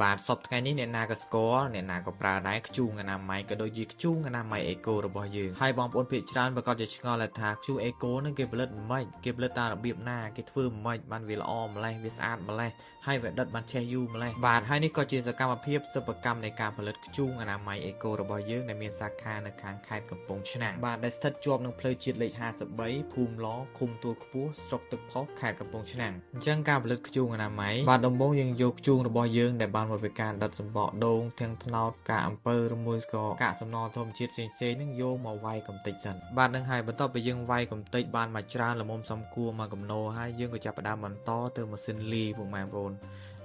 บาทสอบថ្ងៃនេះអ្នកណាក៏ស្គាល់អ្នកណាក៏ប្រើដែរខ្ជូងអនាម័យក៏ដូចជាខ្ជូងអនាម័យអេកូរបស់យើងហើយបងប្អូនភាគច្រើនប្រកាសជាឆ្ងល់ថាខ្ជូងអេកូនឹងគេផលិតមិនគេផលិតតាមរបៀបណាគេធ្វើមិនបានវាល្អម្លេះវាស្អាតម្លេះហើយវាដិតបានឆេះយូរម្លេះបាទហើយនេះក៏ជាសកម្មភាពសិប្បកម្មនៃការផលិតខ្ជូងអនាម័យអេកូរបស់យើងដែលមានសាខានៅខាងខេត្តកំពង់ឆ្នាំងបាទដែលស្ថិតជាប់នឹងផ្លូវជាតិលេខ53ភូមិឡឃុំទួលខ្ពស់ស្រុកទឹកផុសខេត្តកំពង់ឆ្នាំងអញ្ចឹងការផលិតខ្ជូងអនាម័យបាទដំបូងយើងយកខ្ជូងរបស់យើងដែលបានមកពីការដុតសម្បកដូងទាំងថ្នោតកាអំពៅឬមួយក៏កាកសំណល់ធម្មជាតិផ្សេងៗនឹងយកមកវាយកំទេចសិនបាទនឹងហើយបន្ទាប់ពីយើងវាយកំទេចបានមកច្រើនល្មមសំគួរមកកំណោហើយយើងក៏ចាប់ផ្ដើមបន្តទៅម៉ាស៊ីនលីពុកម៉ែបងប្អូន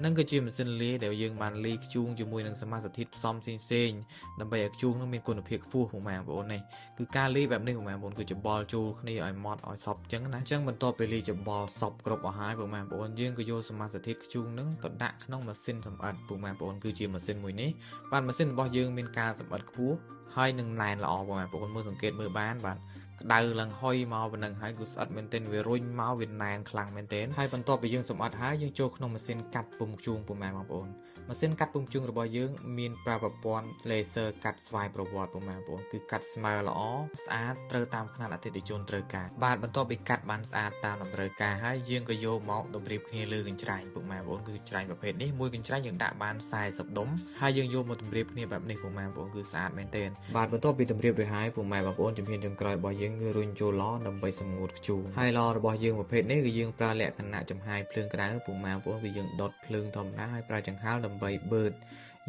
នឹងគឺជាម៉ាស៊ីនលីដែលយើងបានលីខ្ជូងជាមួយនឹងសមាសធាតុផ្សំផ្សេងៗដើម្បីឲ្យខ្ជូងនឹងមានគុណភាពខ្ពស់ពុកម៉ែបងប្អូននេះគឺការលីបែបនេះពុកម៉ែបងប្អូនគឺច្បល់ចូលគ្នាឲ្យម៉ត់ឲ្យសព្វអញ្ចឹងណាអញ្ចឹងបន្ទាប់ពីលីច្បល់សព្វគ្រប់អស់ហើយពុកម៉ែបងប្អូនយើងក៏យកសមាសធាតុខ្ជូងនឹងទៅដាក់ក្នុងម៉ាស៊ីនសម្អិតពុកម៉ែបងប្អូនគឺជាម៉ាស៊ីនមួយនេះបាទម៉ាស៊ីនរបស់យើងមានការសម្អិតខ្ពស់ហើយនឹងណែនល្អពុកម៉ែបងប្អូនមើលសង្កេតមើលបានបាទក្តៅឡើងហុយមកប៉ុណ្ណឹងហើយគឺស្អិតមែនទែនវារុញមកវាណែនខ្លាំងមែនទែនហើយបន្ទាប់ពីយើងសម្អិតហើយយើងចូលក្នុងម៉ាស៊ីនកាត់ពុម្ពខ្ជូងពុកម៉ែបងប្អូនម៉ាស៊ីនកាត់ពុម្ពខ្ជូងរបស់យើងមានប្រើប្រព័ន្ធ laser កាត់ស្វ័យប្រវត្តិពុកម៉ែបងប្អូនគឺកាត់ស្មើល្អស្អាតត្រូវតាមຂະຫນាត់អតិថិជនត្រូវការបាទបន្ទាប់ពីកាត់បានស្អាតតាមតម្រូវការហើយយើងក៏យកមកតម្រៀបគ្នាលើកញ្ច្រែងពុកម៉ែបងប្អូនគឺកញ្ច្រែងប្រភេទនេះមួយកញ្ច្រែងយើងដាក់បាន40ដុំហើយយើងយកមកតម្រៀបគ្នាបែបនេះពុកម៉ែបងប្អូនគឺស្អាតមែនទែនបាទបន្ទាប់ពីតម្រៀបរួចហើយពុកម៉ែបងប្អូនជំហានចុងក្រោយរបស់យើងគឺរុញចូលឡដើម្បីសម្ងួតខ្ជូងហើយឡរបស់យើងប្រភេទនេះគឺយើងប្រើលក្ខណៈចំហាយភ្លើងក្តៅពុកម៉ែបងប្អូនគឺយើងដុតភ្លើងធម្មតាហើយប្រើចង្ហាល់ដើម្បីបឺត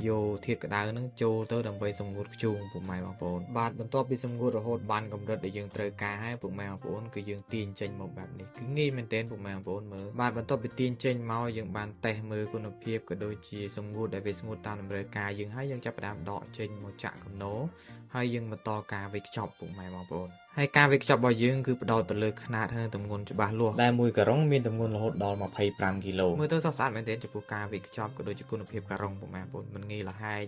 យកធាតុក្តៅនឹងចូលទៅដើម្បីសម្ងួតខ្ជូងពុកម៉ែបងប្អូនបាទបន្ទាប់ពីសម្ងួតរហូតបានកម្រិតដែលយើងត្រូវការហើយពុកម៉ែបងប្អូនគឺយើងទាញចេញមកបែបនេះគឺងាយមែនទែនពុកម៉ែបងប្អូនមើលបាទបន្ទាប់ពីទាញចេញមកយើងបានតេស្តមើលគុណភាពក៏ដូចជាសម្ងួតដែលវាស្ងួតតាមតម្រូវការយើងហើយយើងចាប់ផ្ដើមដកចេញមកចាក់កំណោហើយយើងបន្តការវេចខ្ចប់ពុកម៉ែបងប្អូនហើយការវេចខ្ចប់របស់យើងគឺផ្ដោតទៅលើຂະຫນាត់ហើយទម្ងន់ច្បាស់លាស់ដែលមួយការ៉ុងមានទម្ងន់រហូតដល់25គីឡូមើលទៅសុខស្អាតមែនទែនចំពោះការវេចខ្ចប់ក៏ដូចជាគុណភាពការ៉ុងពុកម៉ែបងប្អូនមិនងាយលហែក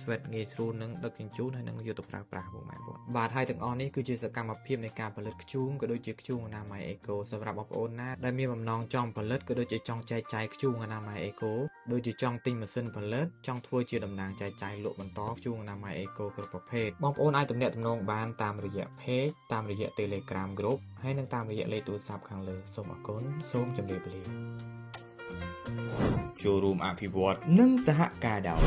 ស្វិតងាយស្រួលនឹងដឹកជញ្ជូនហើយនឹងយកទៅប្រើប្រាស់ពុកម៉ែបងប្អូនបាទហើយទាំងអស់នេះគឺជាសកម្មភាពនៃការផលិតខ្ជូងក៏ដូចជាខ្ជូងអនាម័យអេកូសម្រាប់បងប្អូនណាដែលមានបំណងចង់ផលិតក៏ដូចជាចង់ចែកចាយខ្ជូងអនាម័យអេកូដូចជាចង់ទិញម៉ាស៊ីនផលិតចង់ធ្វើជាតំណាងចែកចាយលក់បន្តខ្ជូងអនាម័យអេកូគ្រប់ប្រភេទបងប្អូនអាចទំនាក់ទំនងបានតាមរយៈ Page តាមរយៈ Telegram Group ហើយនិងតាមរយៈលេខទូរស័ព្ទខាងលើសូមអរគុណសូមជម្រាបលាចូលរួមអភិវឌ្ឍនិងសហការដោយ